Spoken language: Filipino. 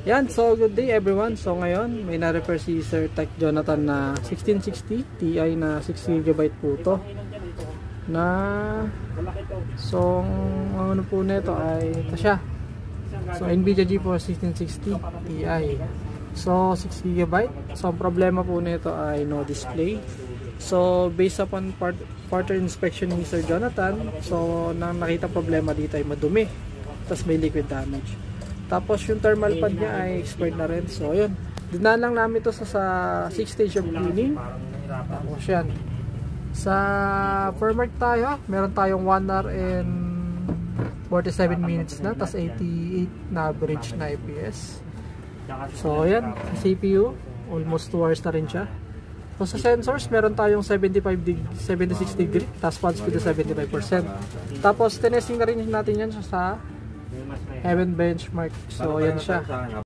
Yan, so good day everyone. So ngayon, may na-refer si Sir Tech Jonathan na 1660 Ti na 6GB po to. Na so ang ano po nito ay ito siya. So Nvidia GeForce 1660 Ti. So 6GB. So ang problema po nito ay no display. So based upon further inspection ni Sir Jonathan, so nang nakita problema dito ay madumi. Tapos may liquid damage. Tapos yung thermal pad niya ay expired na rin. So yun, dinaan lang namin ito sa 6 stage of cleaning. Tapos yan, sa firmware tayo, meron tayong 1 hour and 47 minutes na, tapos 88 na average na IPS. So yan, CPU almost 2 hours na rin siya. So sa sensors, meron tayong 76 degree, tapos pulse speed na 75%. Tapos tinesting na rin natin yan sa Heaven benchmark. So yan siya.